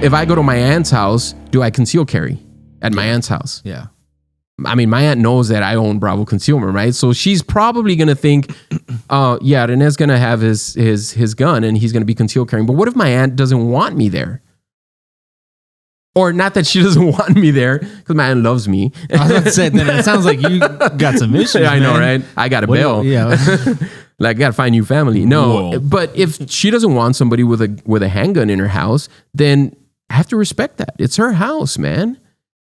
if I go to my aunt's house, do I conceal carry at my aunt's house? Yeah. I mean, my aunt knows that I own Bravo Concealment, right? So she's probably going to think, yeah, Rene's going to have his gun and he's going to be concealed carrying. But what if my aunt doesn't want me there? Or not that she doesn't want me there, because my aunt loves me. I was about to say, then it sounds like you got some issues. I know, right? I got a bail. Yeah. Like, I got to find new family. No, Whoa. but if she doesn't want somebody with a handgun in her house, then I have to respect that. It's her house, man.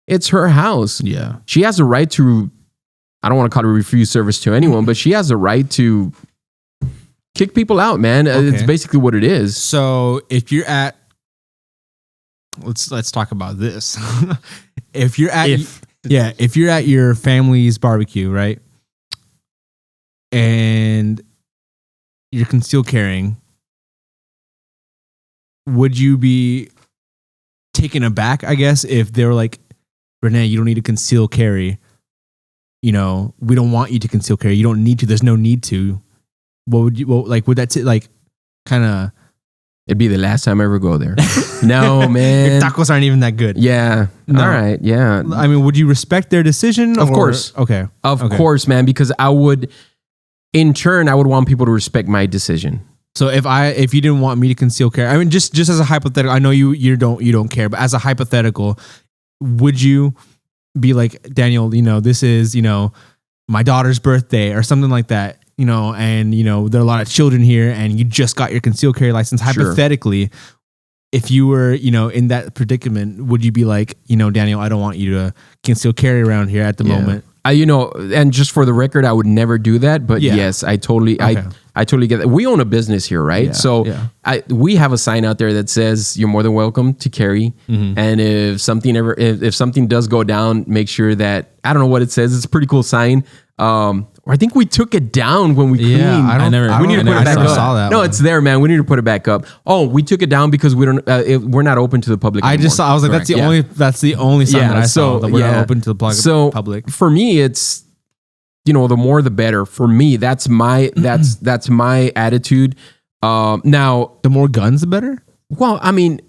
It's her house. Yeah. She has the right to, I don't want to call it refuse service to anyone, but she has the right to kick people out, man. Okay. It's basically what it is. So if you're at, let's talk about this. If you're at your family's barbecue, right? And you're concealed carrying, would you be taken aback, I guess, if they were like, Rene, you don't need to conceal carry. You know, we don't want you to conceal carry. You don't need to. There's no need to. What would you, would that kind of... It'd be the last time I ever go there. No, man. Your tacos aren't even that good. Yeah. No. All right. Yeah. I mean, would you respect their decision? Of course. Okay. Of course, man, because I would, in turn, I would want people to respect my decision. So if you didn't want me to conceal carry, I mean, just as a hypothetical, I know you don't care, but as a hypothetical, would you be like, Daniel, this is, my daughter's birthday or something like that, and, there are a lot of children here and you just got your concealed carry license. Sure. Hypothetically, if you were, in that predicament, would you be like, Daniel, I don't want you to conceal carry around here at the moment? And just for the record, I would never do that. But yes, I totally get that. We own a business here, right? Yeah, so we have a sign out there that says you're more than welcome to carry. Mm-hmm. And if something does go down, make sure that, I don't know what it says. It's a pretty cool sign. I think we took it down when we cleaned. We need to put it back up. No, it's there, man. We need to put it back up. Oh, we took it down because we're not open to the public anymore. I was like, that's the only sign that I saw that we're not open to the public. So for me, it's, the more the better. For me, that's my attitude. Now, the more guns, the better. Well, I mean,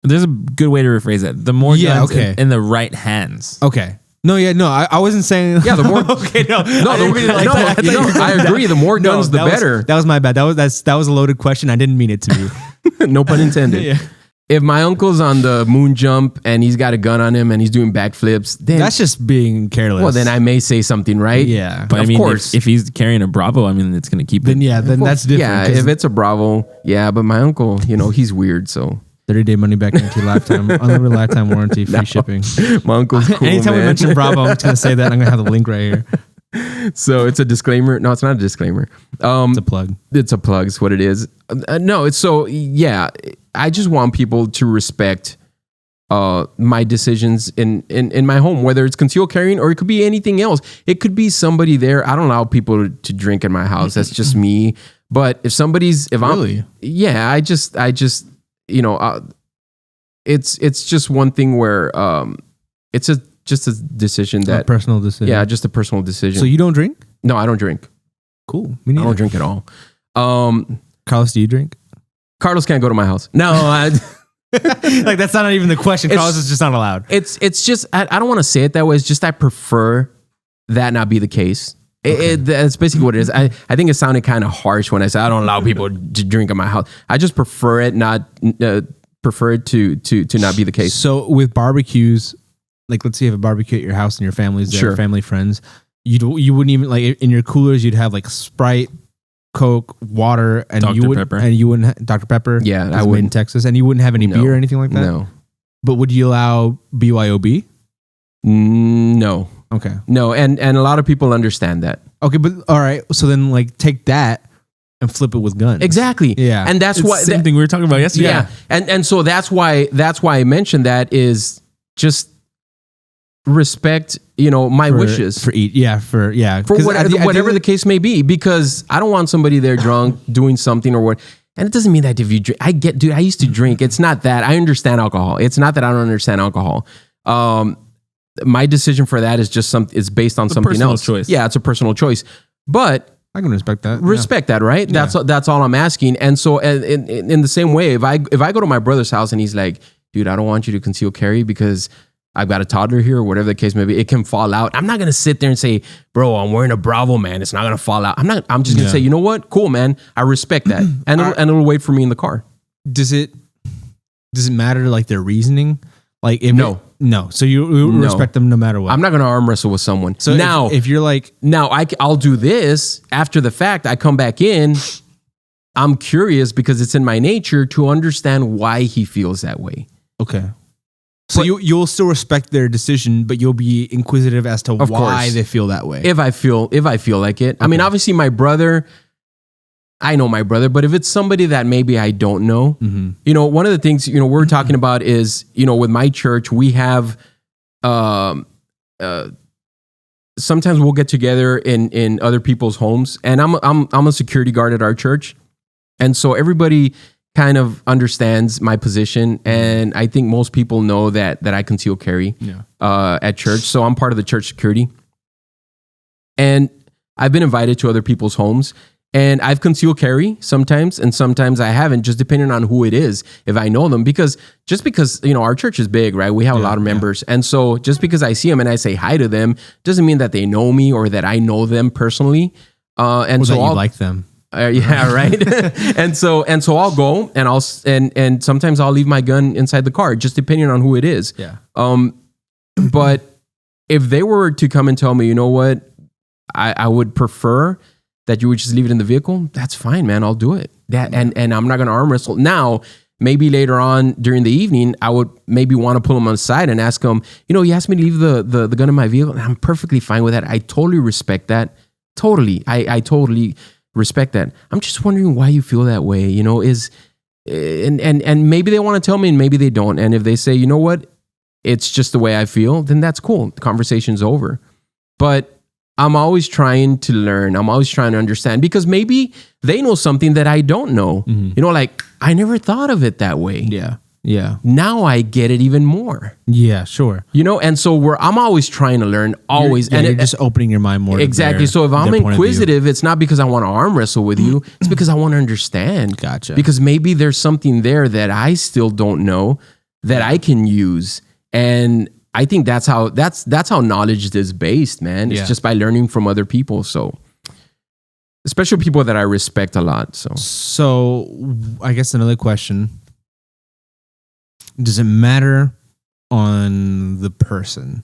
there's a good way to rephrase it. The more guns in the right hands. Okay. No, I wasn't saying. Yeah, the more. Okay, no, I agree. The more guns, the better. That was my bad. That was a loaded question. I didn't mean it to be. No pun intended. Yeah. If my uncle's on the moon jump and he's got a gun on him and he's doing backflips, then that's just being careless. Well, then I may say something, right? Yeah, but of course, if he's carrying a Bravo, I mean, it's going to keep. Then that's different. Yeah, if it's a Bravo, yeah. But my uncle, he's weird, so. 30-day money back guarantee, unlimited lifetime warranty, free shipping. My uncle's cool. Anytime we mention Bravo, I'm just going to say that. I'm going to have the link right here. So it's a disclaimer. No, it's not a disclaimer. It's a plug. It's a plug. It's what it is. No, it's so, yeah. I just want people to respect my decisions in my home, whether it's concealed carrying or it could be anything else. It could be somebody there. I don't allow people to drink in my house. That's just me. But if really? I just it's just one thing where it's just a decision a personal decision. Yeah, just a personal decision. So you don't drink? No, I don't drink. Cool. I don't drink at all. Carlos, do you drink? Carlos can't go to my house. No, like that's not even the question. Carlos is just not allowed. It's just I don't want to say it that way. It's just I prefer that not be the case. Okay. That's basically what it is. I think it sounded kind of harsh when I said I don't allow people to drink in my house. I just prefer it to not be the case. So with barbecues, like let's say you have a barbecue at your house and your family's there, sure. Family, friends, you wouldn't even like in your coolers you'd have like Sprite, Coke, water, and you wouldn't Dr. Pepper. Yeah, I would in Texas, and you wouldn't have any beer or anything like that. No, but would you allow BYOB? No. Okay. No, and a lot of people understand that. Okay, but all right. So then, like, take that and flip it with guns. Exactly. Yeah. And that's why same thing we were talking about yesterday. Yeah. And so that's why I mentioned that is just respect, my wishes for whatever the case may be, because I don't want somebody there drunk doing something or what. And it doesn't mean that if you drink, I used to drink. It's not that I understand alcohol. It's not that I don't understand alcohol. My decision for that is just it's based on something else. Choice. Yeah, it's a personal choice. But I can respect that. Respect that, right? Yeah. That's all I'm asking. And so, in the same way, if I go to my brother's house and he's like, dude, I don't want you to conceal carry because I've got a toddler here or whatever the case may be. It can fall out. I'm not going to sit there and say, bro, I'm wearing a Bravo, man. It's not going to fall out. I'm just going to say, you know what? Cool, man. I respect that. And it'll wait for me in the car. Does it matter like their reasoning? Like if No. No. So you respect them no matter what. I'm not going to arm wrestle with someone. So now, if you're like, now I'll do this after the fact. I come back in. I'm curious because it's in my nature to understand why he feels that way. Okay. So you'll still respect their decision, but you'll be inquisitive as to why they feel that way. If I feel like it. Okay. I mean, obviously my brother, I know my brother, but if it's somebody that maybe I don't know, you know, one of the things, you know, we're talking about is, you know, with my church, we have, sometimes we'll get together in other people's homes, and I'm a security guard at our church. And so everybody kind of understands my position, and I think most people know that I conceal carry at church. So I'm part of the church security, and I've been invited to other people's homes, and I've concealed carry sometimes, and sometimes I haven't, just depending on who it is, if I know them. Because you know, our church is big, right? We have a lot of members, and so just because I see them and I say hi to them doesn't mean that they know me or that I know them personally. And so that you like them. Yeah, right. and so I'll go and sometimes I'll leave my gun inside the car, just depending on who it is. Yeah. But if they were to come and tell me, you know what, I would prefer that you would just leave it in the vehicle, that's fine, man. I'll do it. And I'm not going to arm wrestle. Now, maybe later on during the evening, I would maybe want to pull him on the side and ask him, you know, you asked me to leave the gun in my vehicle, and I'm perfectly fine with that. I totally respect that. Totally. I totally respect that. I'm just wondering why you feel that way, you know, and maybe they want to tell me and maybe they don't. And if they say, you know what, it's just the way I feel, then that's cool. The conversation's over. But I'm always trying to learn. I'm always trying to understand, because maybe they know something that I don't know. You know, like, I never thought of it that way. Yeah. Yeah. Now I get it even more. Yeah, sure. You know, and so I'm always trying to learn, always. You're just opening your mind more. Exactly. So if I'm inquisitive, it's not because I want to arm wrestle with you. It's because I want to understand. Gotcha. Because maybe there's something there that I still don't know that I can use. And I think that's how knowledge is based, man. It's just by learning from other people. So especially people that I respect a lot. So I guess another question. Does it matter on the person?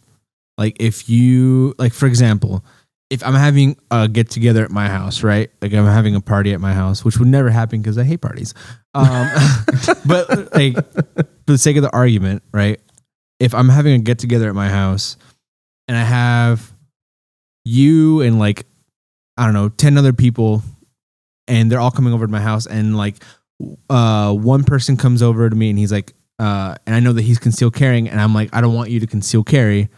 Like, if you, like, for example, if I'm having a get together at my house, right? Like, I'm having a party at my house, which would never happen because I hate parties. But like, for the sake of the argument, right? If I'm having a get together at my house and I have you and, like, I don't know, 10 other people, and they're all coming over to my house, and like one person comes over to me and he's like, and I know that he's concealed carrying, and I'm like, I don't want you to conceal carry.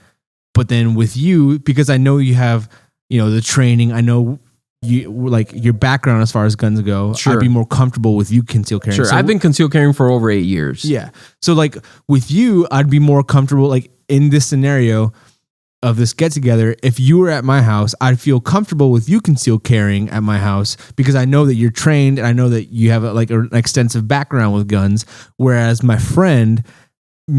But then with you, because I know you have, you know, the training, I know you, like, your background as far as guns go, I'd be more comfortable with you conceal carrying. Sure, so, I've been conceal carrying for over 8 years. Yeah. So like with you, I'd be more comfortable, like, in this scenario of this get together. If you were at my house, I'd feel comfortable with you conceal carrying at my house because I know that you're trained and I know that you have an extensive background with guns. Whereas my friend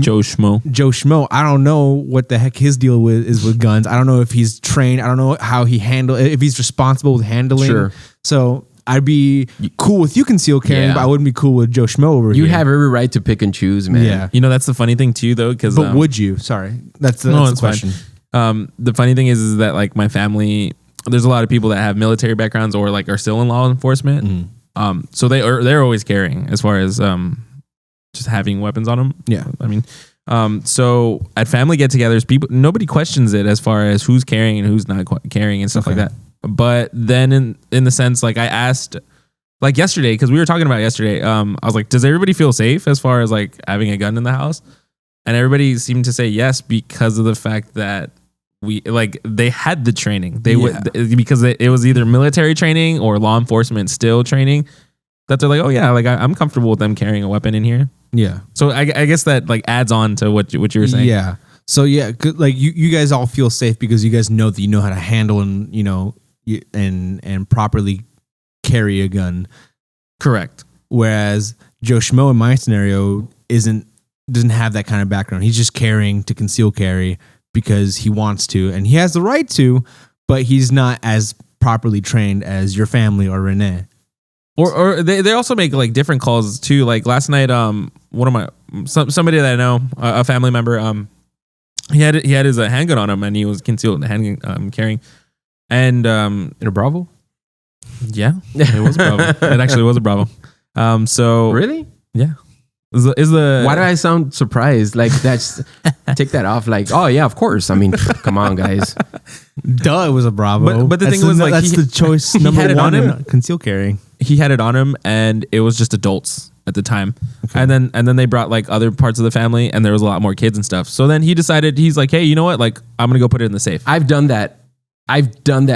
Joe Schmo, I don't know what the heck his deal is with guns. I don't know if he's trained. I don't know how he if he's responsible with handling. Sure. So I'd be cool with you conceal carrying, but I wouldn't be cool with Joe Schmo over here. You have every right to pick and choose, man. Yeah. You know, that's the funny thing too, though. But would you? Sorry. That's the question. Fine. The funny thing is that, like, my family, there's a lot of people that have military backgrounds or, like, are still in law enforcement. So they're always carrying, as far as just having weapons on them. Yeah. I mean, so at family get-togethers, nobody questions it as far as who's carrying and who's not carrying and stuff like that. But then in the sense, like, I asked, like, yesterday, because we were talking about yesterday, I was like, does everybody feel safe as far as, like, having a gun in the house? And everybody seemed to say yes, because of the fact that they had the training. Because it was either military training or law enforcement still training, that they're like, oh yeah, like, I'm comfortable with them carrying a weapon in here. Yeah. So I guess that, like, adds on to what you were saying. Yeah. So yeah, like, you guys all feel safe because you guys know that you know how to handle and, you know, and properly carry a gun. Correct. Whereas Joe Schmo in my scenario isn't doesn't have that kind of background. He's just carrying to conceal carry because he wants to, and he has the right to, but he's not as properly trained as your family or Renee. Or they also make like different calls too. Like last night, one of my somebody that I know, a family member, he had his handgun on him and he was concealed handgun carrying, and In a Bravo? yeah, it was a Bravo. It actually was a Bravo. So Really? yeah, is the Why do I sound surprised? Like that's take that off. Like, oh yeah, of course. I mean, come on, guys. Duh, it was a Bravo. But the thing was, like, that's the choice number had it one on in him. conceal carrying. he had it on him and it was just adults at the time. Okay. And then they brought like other parts of the family and there was a lot more kids and stuff. So then he decided, he's like, hey, you know what? Like, I'm going to go put it in the safe. I've done that,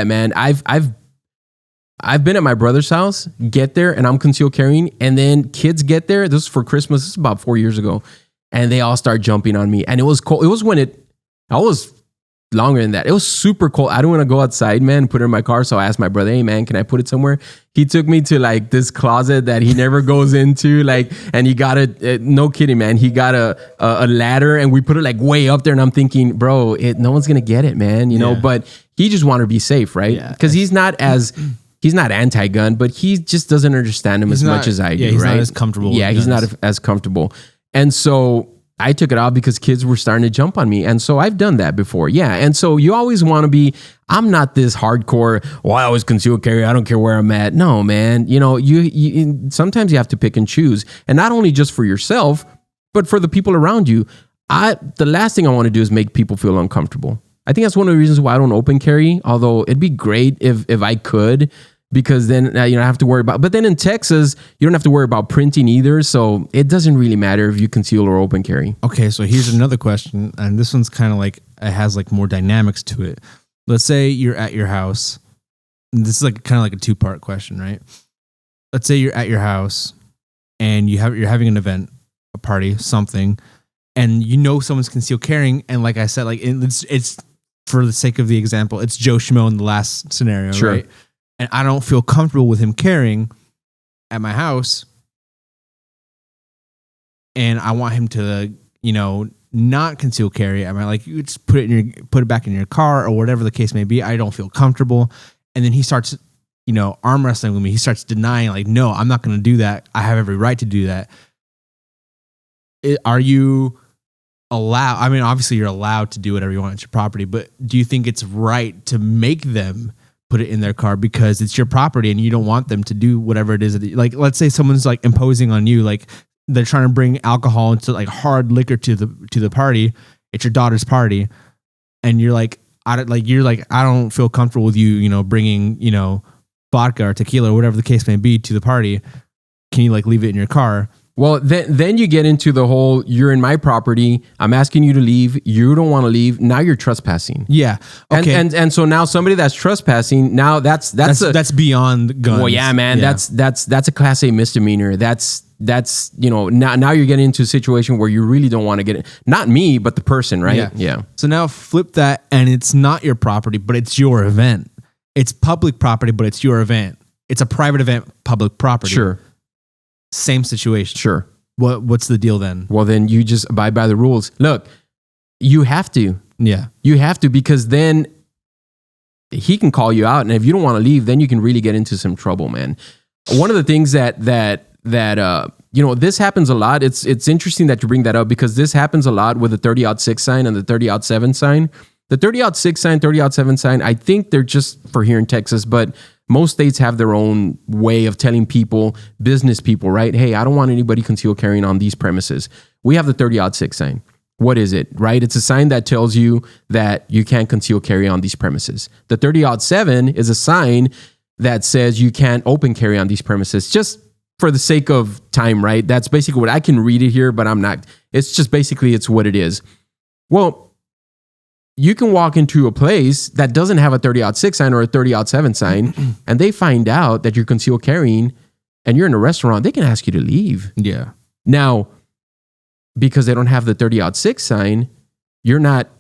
man. I've been at my brother's house, get there, and I'm concealed carrying, and then kids get there. This was for Christmas. This is about 4 years ago, and they all start jumping on me. And it was cold. It was when I was longer than that. It was super cold. I don't want to go outside, man, put it in my car. So I asked my brother, hey, man, can I put it somewhere? He took me to like this closet that he never goes into, like, and he got no kidding, man. He got a ladder, and we put it like way up there. And I'm thinking, bro, no one's going to get it, man, you know, but he just wanted to be safe, right? Because he's not anti-gun, but he just doesn't understand them as much as I do, he's right? not as comfortable. Yeah, he's not as comfortable. And so I took it off because kids were starting to jump on me. And so I've done that before. Yeah. And so you always want to be, I'm not this hardcore, I always conceal carry. I don't care where I'm at. No, man. You know, you sometimes you have to pick and choose. And not only just for yourself, but for the people around you. The last thing I want to do is make people feel uncomfortable. I think that's one of the reasons why I don't open carry, although it'd be great if I could, because then I have to worry about, but then in Texas, you don't have to worry about printing either. So it doesn't really matter if you conceal or open carry. Okay. So here's another question. And this one's kind of like, it has like more dynamics to it. Let's say you're at your house. And this is like kind of like a 2-part question, right? Let's say you're at your house and you're having an event, a party, something, and you know someone's concealed carrying. And like I said, like it's for the sake of the example, it's Joe Schmo in the last scenario, Sure. right? And I don't feel comfortable with him carrying at my house. And I want him to, not conceal carry. I mean, like, you just put it back in your car or whatever the case may be. I don't feel comfortable. And then he starts, arm wrestling with me. He starts denying, like, no, I'm not going to do that. I have every right to do that. Are you allowed? I mean, obviously you're allowed to do whatever you want at your property, but do you think it's right to make them put it in their car because it's your property and you don't want them to do whatever it is? Like, let's say someone's like imposing on you, like they're trying to bring alcohol into like hard liquor to the party. It's your daughter's party, and you're like, I don't feel comfortable with you, bringing, vodka or tequila or whatever the case may be to the party. Can you like leave it in your car? Well, then you get into the whole, you're in my property. I'm asking you to leave. You don't want to leave. Now you're trespassing. Yeah. Okay. And so now somebody that's trespassing, now that's beyond guns. Well, yeah, man, Yeah. that's a Class A misdemeanor. That's now you're getting into a situation where you really don't want to get it. Not me, but the person, right? Yeah. So now flip that, and it's not your property, but it's your event. It's public property, but it's your event. It's a private event, public property. Sure. Same situation. Sure. What's the deal then? Well, then you just abide by the rules. Look, you have to. Yeah. You have to, because then he can call you out, and if you don't want to leave, then you can really get into some trouble, man. One of the things that this happens a lot. It's interesting that you bring that up, because this happens a lot with the 30-06 sign and the 30-7 sign. The 30-06 sign, 30-7 sign, I think they're just for here in Texas, but most states have their own way of telling people, business people, right? Hey, I don't want anybody concealed carrying on these premises. We have the 30-06 sign. What is it, right? It's a sign that tells you that you can't conceal carry on these premises. The 30-7 is a sign that says you can't open carry on these premises, just for the sake of time, right? That's basically what I can read it here, but I'm not. It's just basically, it's what it is. Well, you can walk into a place that doesn't have a 30-06 sign or a 30-7 sign, and they find out that you're concealed carrying and you're in a restaurant, they can ask you to leave. Yeah. Now, because they don't have the 30-06 sign, you're not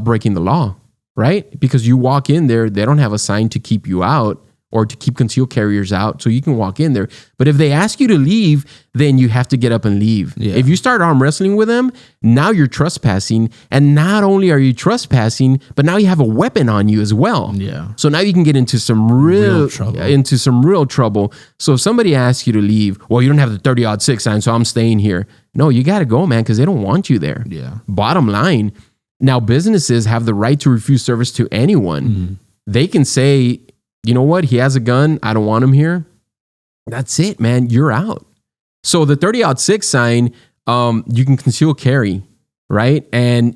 breaking the law, right? Because you walk in there, they don't have a sign to keep you out, or to keep concealed carriers out so you can walk in there. But if they ask you to leave, then you have to get up and leave. Yeah. If you start arm wrestling with them, now you're trespassing. And not only are you trespassing, but now you have a weapon on you as well. Yeah. So now you can get into some real trouble. So if somebody asks you to leave, well, you don't have the 30-06 sign, so I'm staying here. No, you got to go, man, because they don't want you there. Yeah. Bottom line, now businesses have the right to refuse service to anyone. Mm-hmm. They can say, you know what? He has a gun. I don't want him here. That's it, man. You're out. So the 30-06 sign, you can conceal carry, right? And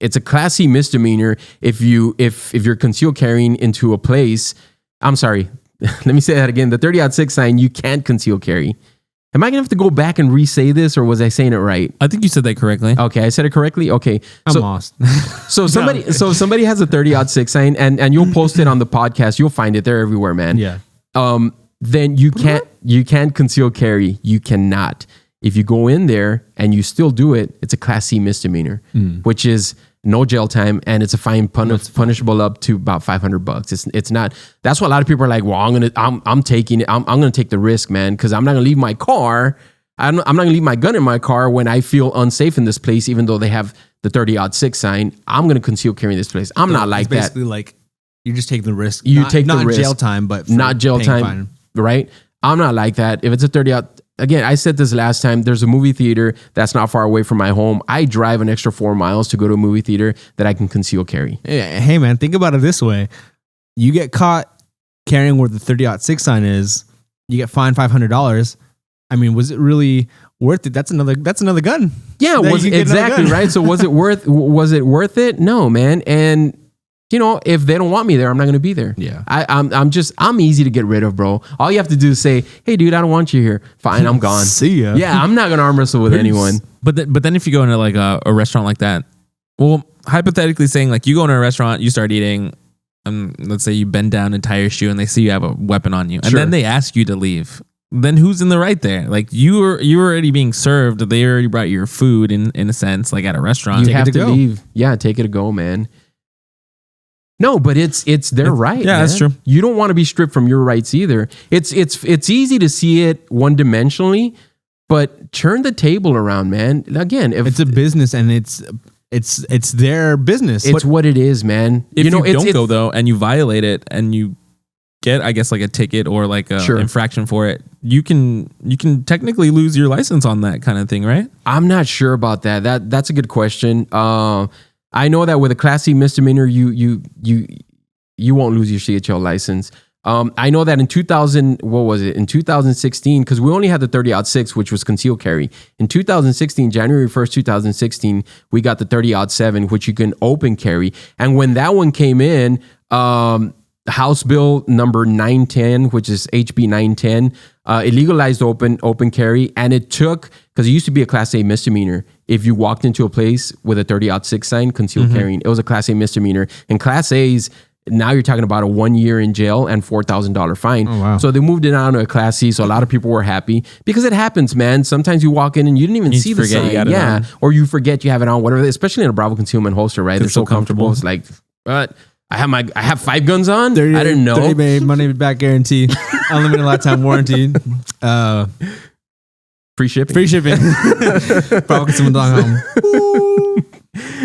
it's a Class C misdemeanor if you're concealed carrying into a place. I'm sorry. Let me say that again. The 30-06 sign, you can't conceal carry. Am I gonna have to go back and re-say this, or was I saying it right? I think you said that correctly. Okay, I said it correctly. Okay, I'm lost. So somebody has a 30-06 sign, and you'll post it on the podcast. You'll find it. They're everywhere, man. Yeah. Then you can't conceal carry. You cannot. If you go in there and you still do it, it's a Class C misdemeanor, which is no jail time, and it's a fine punishable up to about $500. It's not. That's why a lot of people are like, well, I'm taking it. I'm gonna take the risk, man, because I'm not gonna leave my car. I'm not gonna leave my gun in my car when I feel unsafe in this place, even though they have the 30-06 sign. I'm gonna conceal carry in this place. I'm not like that. Basically, like you're just taking the risk. You take the risk. Not jail time, but not jail time, fine. right? I'm not like that. If it's a 30-06. Again, I said this last time, there's a movie theater that's not far away from my home. I drive an extra 4 miles to go to a movie theater that I can conceal carry. Hey, man, think about it this way. You get caught carrying where the 30-06 sign is, you get fined $500. I mean, was it really worth it? That's another gun. Yeah, exactly, right? So was it worth it? No, man. And you know, if they don't want me there, I'm not going to be there. Yeah. I'm easy to get rid of, bro. All you have to do is say, hey, dude, I don't want you here. Fine, I'm gone. See ya. Yeah, I'm not going to arm wrestle with anyone. But then if you go into like a restaurant like that, well, hypothetically saying like you go into a restaurant, you start eating, let's say you bend down and tie your shoe and they see you have a weapon on you, and then they ask you to leave. Then who's in the right there? Like you were already being served. They already brought your food in a sense, like at a restaurant. You have to leave. Yeah, take it to go, man. No, but it's their right. Yeah, man. That's true. You don't want to be stripped from your rights either. It's easy to see it one dimensionally, but turn the table around, man. Again, if it's a business and it's their business. It's what it is, man. If you don't go though and you violate it and you get, I guess, like a ticket or like a infraction for it, you can technically lose your license on that kind of thing, right? I'm not sure about that. That's a good question. I know that with a Class C misdemeanor, you won't lose your CHL license. I know that in 2016, because we only had the 30-06, which was concealed carry. In 2016, January 1st, 2016, we got the 30-07, which you can open carry. And when that one came in, House Bill number 910, which is HB 910, it legalized open carry, and it took, because it used to be a Class A misdemeanor. If you walked into a place with a 30-06 sign, concealed carrying, it was a Class A misdemeanor. And Class A's, now you're talking about a 1 year in jail and $4,000 fine. Oh, wow. So they moved it on to a Class C. So a lot of people were happy because it happens, man. Sometimes you walk in and you didn't even see the sign. Or you forget you have it on, whatever. Especially in a Bravo concealment holster, right? They're so comfortable. It's like, what? I have 5 guns on? 30, I didn't know. 30-day money back guarantee, unlimited lifetime warranty. Free shipping. Bravo Concealment.com.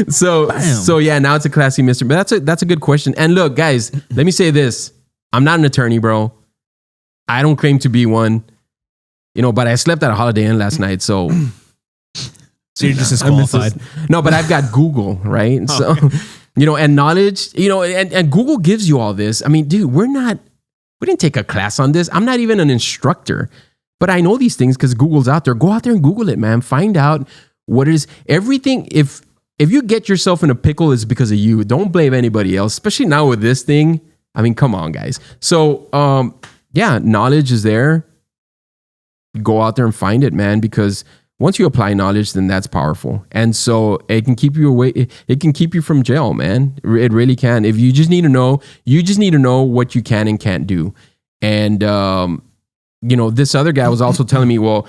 So yeah, now it's a Class C mystery. But that's a good question. And look, guys, let me say this. I'm not an attorney, bro. I don't claim to be one. You know, but I slept at a Holiday Inn last night, so you're just disqualified. No, but I've got Google, right? So you know, and knowledge, you know, and Google gives you all this. I mean, dude, we didn't take a class on this. I'm not even an instructor, but I know these things because Google's out there. Go out there and Google it, man. Find out what it is. Everything, if you get yourself in a pickle, it's because of you. Don't blame anybody else, especially now with this thing. I mean, come on, guys. So, yeah, knowledge is there. Go out there and find it, man, because once you apply knowledge, then that's powerful. And so it can keep you away. It can keep you from jail, man. It really can. If you just need to know what you can and can't do. And, you know, this other guy was also telling me, well,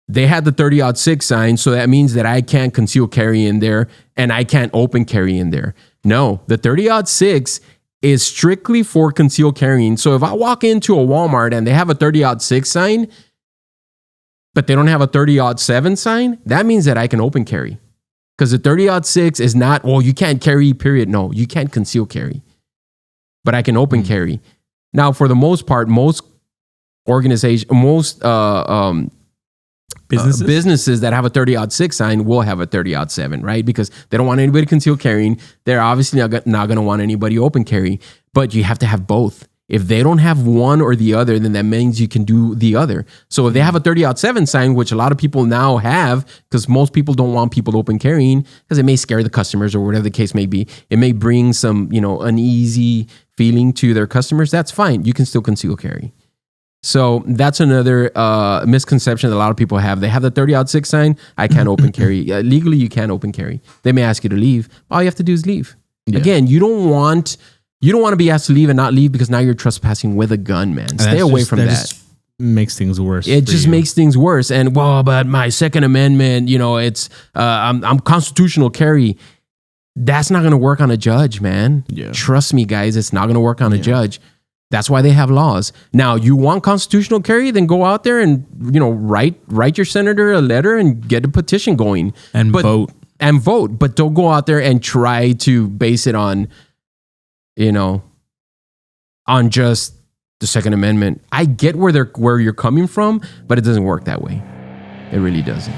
they had the 30-06 sign. So that means that I can't conceal carry in there and I can't open carry in there. No, the 30-06 is strictly for concealed carrying. So if I walk into a Walmart and they have a 30-06 sign, but they don't have a 30-07 sign, that means that I can open carry. Because the 30-06 is not, well, you can't carry, period. No, you can't conceal carry. But I can open carry. Now, for the most part, most organizations, most businesses that have a 30-06 sign will have a 30-07, right? Because they don't want anybody conceal carrying. They're obviously not going to want anybody open carry, but you have to have both. If they don't have one or the other, then that means you can do the other. So if they have a 30-07 sign, which a lot of people now have, because most people don't want people open carrying, because it may scare the customers or whatever the case may be. It may bring some, uneasy feeling to their customers. That's fine. You can still conceal carry. So that's another misconception that a lot of people have. They have the 30-06 sign. I can't open carry. Legally, you can't open carry. They may ask you to leave. All you have to do is leave. Yeah. Again, you don't want to be asked to leave and not leave because now you're trespassing with a gun, man. Stay away from that. Makes things worse. It just makes things worse. And but my Second Amendment, it's I'm constitutional carry. That's not going to work on a judge, man. Yeah. Trust me, guys. It's not going to work on a judge. That's why they have laws. Now, you want constitutional carry, then go out there and, write your senator a letter and get a petition going. And vote. And vote. But don't go out there and try to base it on, on just the Second Amendment. I get where you're coming from, but it doesn't work that way. It really doesn't.